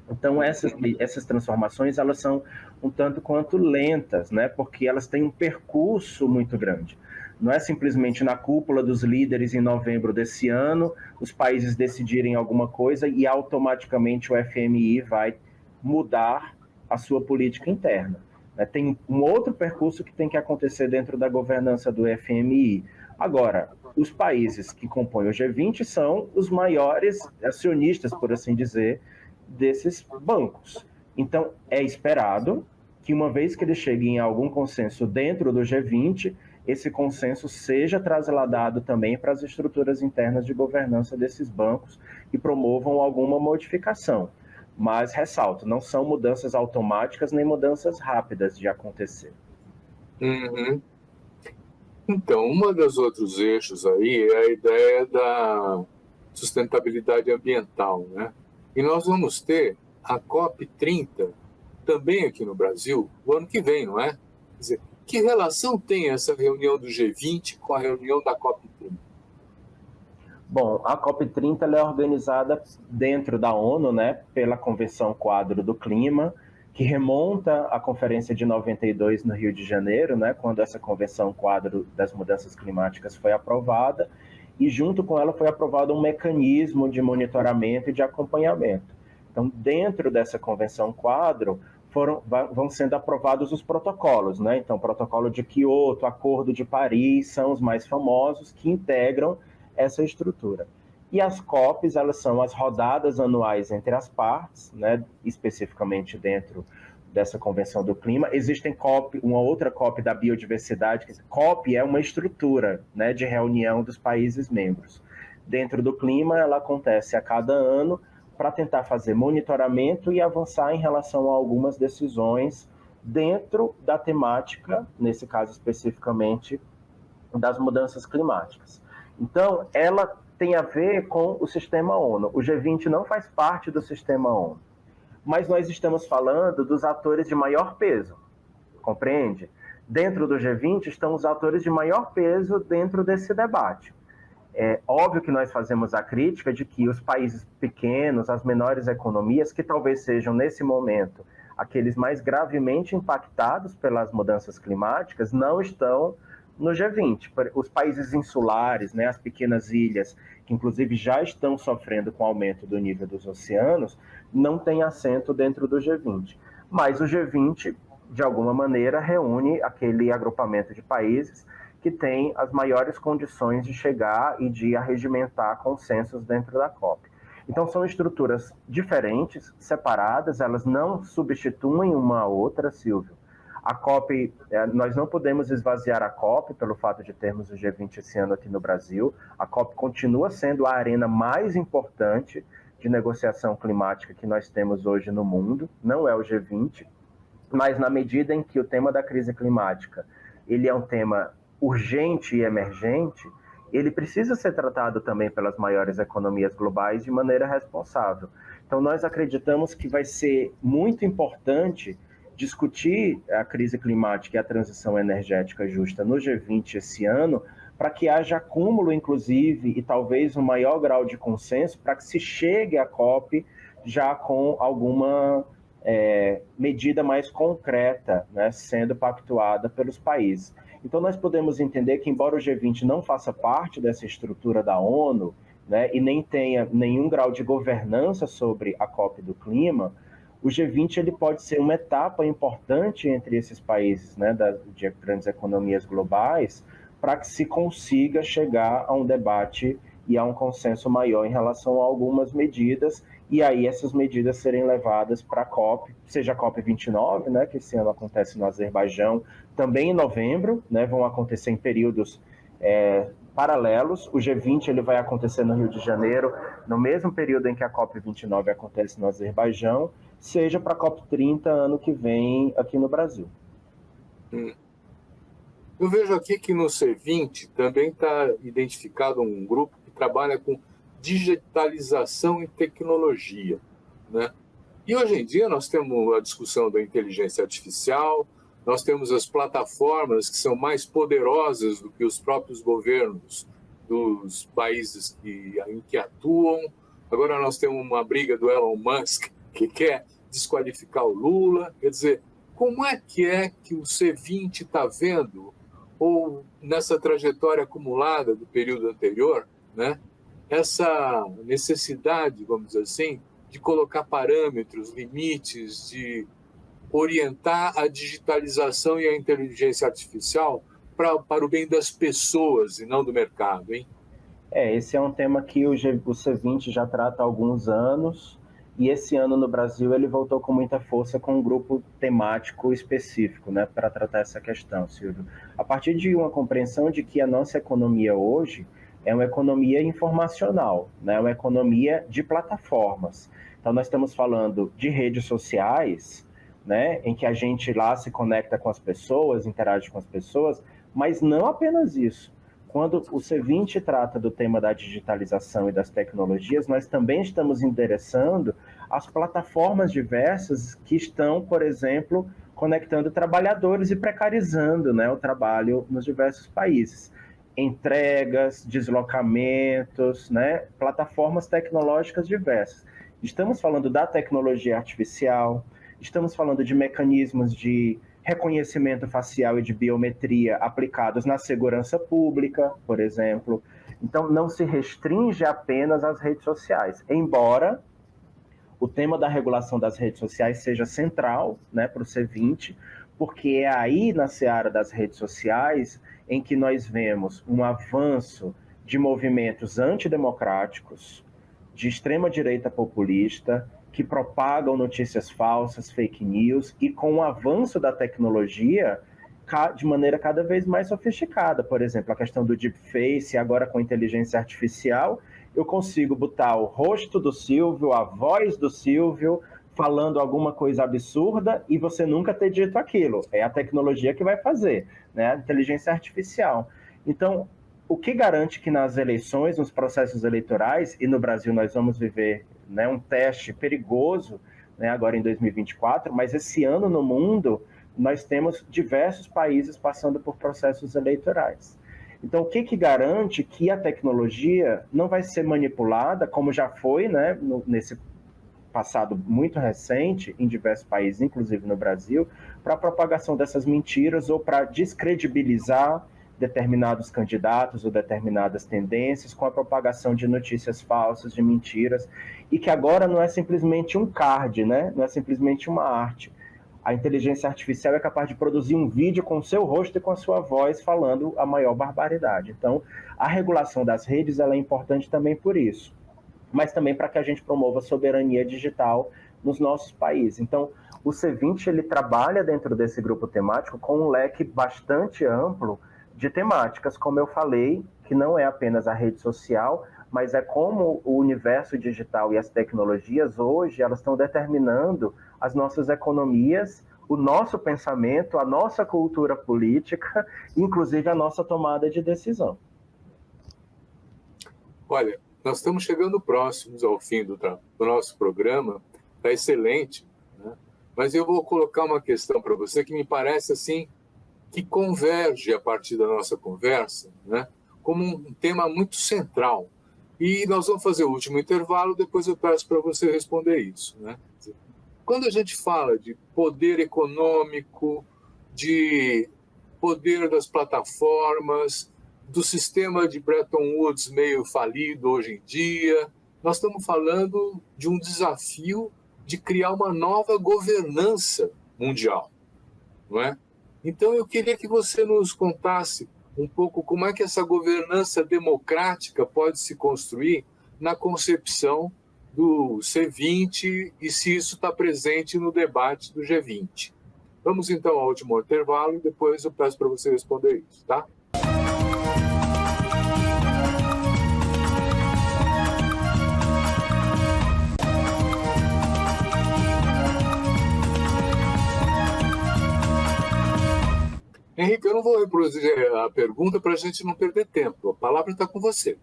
Então, essas transformações, elas são um tanto quanto lentas, né? Porque elas têm um percurso muito grande. Não é simplesmente na cúpula dos líderes em novembro desse ano, os países decidirem alguma coisa e automaticamente o FMI vai mudar a sua política interna. Tem um outro percurso que tem que acontecer dentro da governança do FMI. Agora, os países que compõem o G20 são os maiores acionistas, por assim dizer, desses bancos. Então, é esperado que, uma vez que eles cheguem a algum consenso dentro do G20, esse consenso seja trasladado também para as estruturas internas de governança desses bancos e promovam alguma modificação. Mas, ressalto, não são mudanças automáticas nem mudanças rápidas de acontecer. Uhum. Então, um dos outros eixos aí é a ideia da sustentabilidade ambiental, né? E nós vamos ter a COP30 também aqui no Brasil o ano que vem, não é? Quer dizer, que relação tem essa reunião do G20 com a reunião da COP30? Bom, a COP30 ela é organizada dentro da ONU, né, pela Convenção Quadro do Clima, que remonta à Conferência de 92 no Rio de Janeiro, né, quando essa Convenção Quadro das Mudanças Climáticas foi aprovada, e junto com ela foi aprovado um mecanismo de monitoramento e de acompanhamento. Então, dentro dessa Convenção Quadro, vão sendo aprovados os protocolos, né? Então, o Protocolo de Quioto, Acordo de Paris, são os mais famosos que integram essa estrutura. E as COPs, elas são as rodadas anuais entre as partes, né, especificamente dentro dessa Convenção do Clima. Existem uma outra COP da biodiversidade, que COP é uma estrutura, né, de reunião dos países membros. Dentro do clima, ela acontece a cada ano para tentar fazer monitoramento e avançar em relação a algumas decisões dentro da temática, nesse caso especificamente, das mudanças climáticas. Então, ela tem a ver com o sistema ONU. O G20 não faz parte do sistema ONU, mas nós estamos falando dos atores de maior peso, compreende? Dentro do G20 estão os atores de maior peso dentro desse debate. É óbvio que nós fazemos a crítica de que os países pequenos, as menores economias, que talvez sejam, nesse momento, aqueles mais gravemente impactados pelas mudanças climáticas, não estão no G20. Os países insulares, né, as pequenas ilhas, que inclusive já estão sofrendo com o aumento do nível dos oceanos, não têm assento dentro do G20. Mas o G20, de alguma maneira, reúne aquele agrupamento de países que tem as maiores condições de chegar e de arregimentar consensos dentro da COP. Então, são estruturas diferentes, separadas, elas não substituem uma a outra, Silvio. A COP, nós não podemos esvaziar a COP pelo fato de termos o G20 esse ano aqui no Brasil. A COP continua sendo a arena mais importante de negociação climática que nós temos hoje no mundo, não é o G20, mas na medida em que o tema da crise climática ele é um tema urgente e emergente, ele precisa ser tratado também pelas maiores economias globais de maneira responsável. Então, nós acreditamos que vai ser muito importante discutir a crise climática e a transição energética justa no G20 esse ano, para que haja acúmulo, inclusive, e talvez um maior grau de consenso, para que se chegue à COP já com alguma medida mais concreta, né, sendo pactuada pelos países. Então, nós podemos entender que, embora o G20 não faça parte dessa estrutura da ONU, né, e nem tenha nenhum grau de governança sobre a COP do clima, o G20 ele pode ser uma etapa importante entre esses países, né, de grandes economias globais, para que se consiga chegar a um debate e a um consenso maior em relação a algumas medidas, e aí essas medidas serem levadas para a COP, seja a COP29, né, que esse ano acontece no Azerbaijão, também em novembro, né, vão acontecer em períodos paralelos. O G20 ele vai acontecer no Rio de Janeiro, no mesmo período em que a COP29 acontece no Azerbaijão, seja para a COP30 ano que vem aqui no Brasil. Eu vejo aqui que no C20 também está identificado um grupo que trabalha com digitalização e tecnologia. né? E hoje em dia nós temos a discussão da inteligência artificial, nós temos as plataformas que são mais poderosas do que os próprios governos dos países em que atuam. Agora nós temos uma briga do Elon Musk, que quer desqualificar o Lula. Quer dizer, como é que o C20 está vendo, ou nessa trajetória acumulada do período anterior, né, essa necessidade, vamos dizer assim, de colocar parâmetros, limites, de orientar a digitalização e a inteligência artificial para o bem das pessoas e não do mercado, hein? Esse é um tema que o C20 já trata há alguns anos, e esse ano no Brasil ele voltou com muita força com um grupo temático específico, né, para tratar essa questão, Silvio. A partir de uma compreensão de que a nossa economia hoje é uma economia informacional, né, uma economia de plataformas. Então nós estamos falando de redes sociais, né, em que a gente lá se conecta com as pessoas, interage com as pessoas, mas não apenas isso. Quando o C20 trata do tema da digitalização e das tecnologias, nós também estamos endereçando as plataformas diversas que estão, por exemplo, conectando trabalhadores e precarizando, né, o trabalho nos diversos países. Entregas, deslocamentos, né, plataformas tecnológicas diversas. Estamos falando da tecnologia artificial, estamos falando de mecanismos de reconhecimento facial e de biometria aplicados na segurança pública, por exemplo. Então, não se restringe apenas às redes sociais, embora o tema da regulação das redes sociais seja central, né, para o C20, porque é aí, na seara das redes sociais, em que nós vemos um avanço de movimentos antidemocráticos, de extrema-direita populista, que propagam notícias falsas, fake news, e com o avanço da tecnologia de maneira cada vez mais sofisticada. Por exemplo, a questão do deepface, agora com inteligência artificial, eu consigo botar o rosto do Silvio, a voz do Silvio, falando alguma coisa absurda e você nunca ter dito aquilo. É a tecnologia que vai fazer, né? A inteligência artificial. Então, o que garante que nas eleições, nos processos eleitorais, e no Brasil nós vamos viver, né, um teste perigoso, né, agora em 2024, mas esse ano no mundo nós temos diversos países passando por processos eleitorais. Então, o que garante que a tecnologia não vai ser manipulada, como já foi, né, nesse passado muito recente, em diversos países, inclusive no Brasil, para a propagação dessas mentiras ou para descredibilizar determinados candidatos ou determinadas tendências com a propagação de notícias falsas, de mentiras, e que agora não é simplesmente um card, né? Não é simplesmente uma arte. A inteligência artificial é capaz de produzir um vídeo com o seu rosto e com a sua voz falando a maior barbaridade. Então, a regulação das redes ela é importante também por isso, mas também para que a gente promova a soberania digital nos nossos países. Então, o C20 ele trabalha dentro desse grupo temático com um leque bastante amplo de temáticas, como eu falei, que não é apenas a rede social, mas é como o universo digital e as tecnologias hoje, elas estão determinando as nossas economias, o nosso pensamento, a nossa cultura política, inclusive a nossa tomada de decisão. Olha, nós estamos chegando próximos ao fim do nosso programa, está excelente, né? Mas eu vou colocar uma questão para você que me parece assim, que converge a partir da nossa conversa, né, como um tema muito central. E nós vamos fazer o último intervalo, depois eu peço para você responder isso, né? Quando a gente fala de poder econômico, de poder das plataformas, do sistema de Bretton Woods meio falido hoje em dia, nós estamos falando de um desafio de criar uma nova governança mundial, não é? Então, eu queria que você nos contasse um pouco como é que essa governança democrática pode se construir na concepção do C20 e se isso está presente no debate do G20. Vamos, então, ao último intervalo e depois eu peço para você responder isso, tá? Henrique, eu não vou reproduzir a pergunta para a gente não perder tempo. A palavra está com você.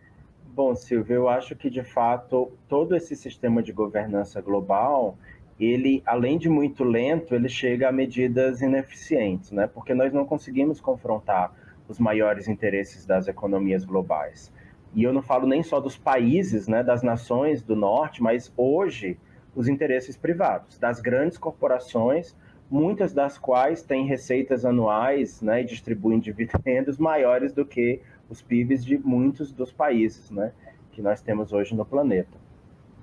Bom, Silvio, eu acho que, de fato, todo esse sistema de governança global, ele, além de muito lento, ele chega a medidas ineficientes, né? Porque nós não conseguimos confrontar os maiores interesses das economias globais. E eu não falo nem só dos países, né, das nações do norte, mas hoje os interesses privados, das grandes corporações, muitas das quais têm receitas anuais, né, e distribuem dividendos maiores do que os PIBs de muitos dos países, né, que nós temos hoje no planeta.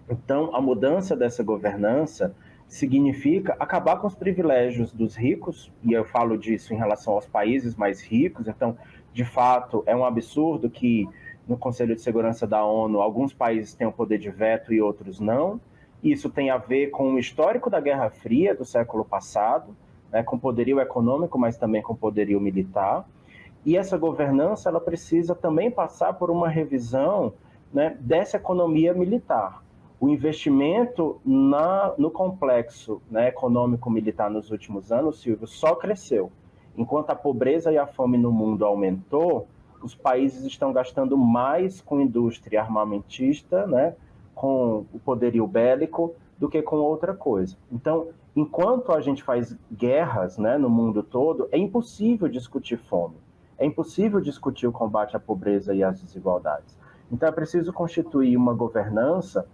Então, a mudança dessa governança significa acabar com os privilégios dos ricos, e eu falo disso em relação aos países mais ricos. Então, de fato, é um absurdo que no Conselho de Segurança da ONU alguns países tenham poder de veto e outros não. Isso tem a ver com o histórico da Guerra Fria do século passado, né, com poderio econômico, mas também com poderio militar. E essa governança ela precisa também passar por uma revisão, né, dessa economia militar. O investimento no complexo, né, econômico-militar nos últimos anos, Silvio, só cresceu. Enquanto a pobreza e a fome no mundo aumentou, os países estão gastando mais com indústria armamentista, né, com o poderio bélico, do que com outra coisa. Então, enquanto a gente faz guerras, né, no mundo todo, é impossível discutir fome. É impossível discutir o combate à pobreza e às desigualdades. Então, é preciso constituir uma governança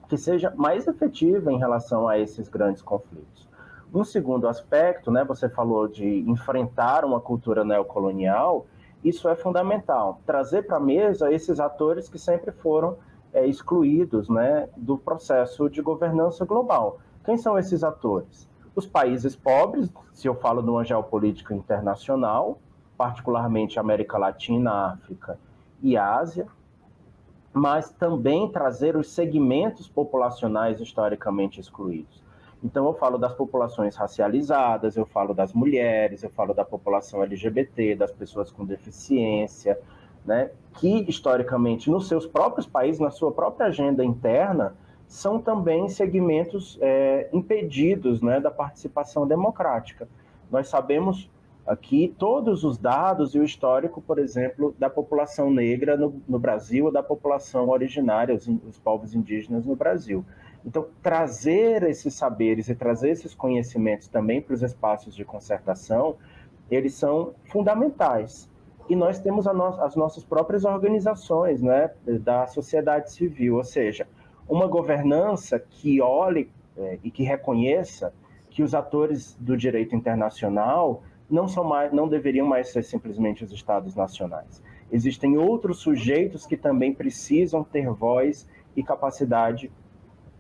que seja mais efetiva em relação a esses grandes conflitos. Um segundo aspecto, né, você falou de enfrentar uma cultura neocolonial, isso é fundamental. Trazer para a mesa esses atores que sempre foram excluídos, né, do processo de governança global. Quem são esses atores? Os países pobres, se eu falo de uma geopolítica internacional, particularmente América Latina, África e Ásia, mas também trazer os segmentos populacionais historicamente excluídos. Então, eu falo das populações racializadas, eu falo das mulheres, eu falo da população LGBT, das pessoas com deficiência, né, que historicamente, nos seus próprios países, na sua própria agenda interna, são também segmentos impedidos, né, da participação democrática. Nós sabemos aqui todos os dados e o histórico, por exemplo, da população negra no Brasil, da população originária, os povos indígenas no Brasil. Então, trazer esses saberes e trazer esses conhecimentos também para os espaços de concertação, eles são fundamentais. E nós temos as nossas próprias organizações, né, da sociedade civil, ou seja, uma governança que olhe e que reconheça que os atores do direito internacional não deveriam mais ser simplesmente os Estados nacionais. Existem outros sujeitos que também precisam ter voz e capacidade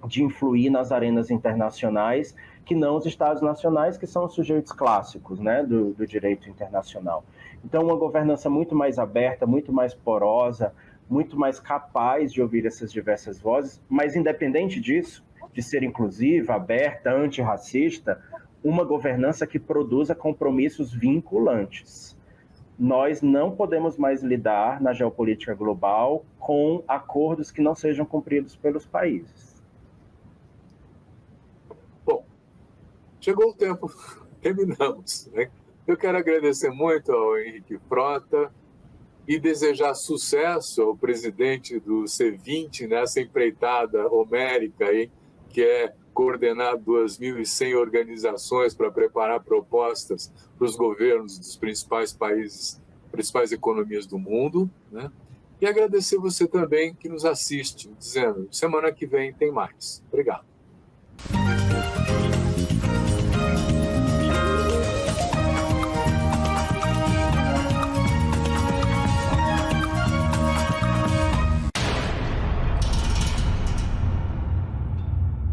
de influir nas arenas internacionais, que não os Estados nacionais, que são os sujeitos clássicos, né, do direito internacional. Então, uma governança muito mais aberta, muito mais porosa, muito mais capaz de ouvir essas diversas vozes, mas independente disso, de ser inclusiva, aberta, antirracista, uma governança que produza compromissos vinculantes. Nós não podemos mais lidar na geopolítica global com acordos que não sejam cumpridos pelos países. Bom, chegou o tempo, terminamos, né? Eu quero agradecer muito ao Henrique Frota e desejar sucesso ao presidente do C20 nessa empreitada homérica aí, que é coordenar 2.100 organizações para preparar propostas para os governos dos principais países, principais economias do mundo, né? E agradecer você também que nos assiste, dizendo, semana que vem tem mais. Obrigado.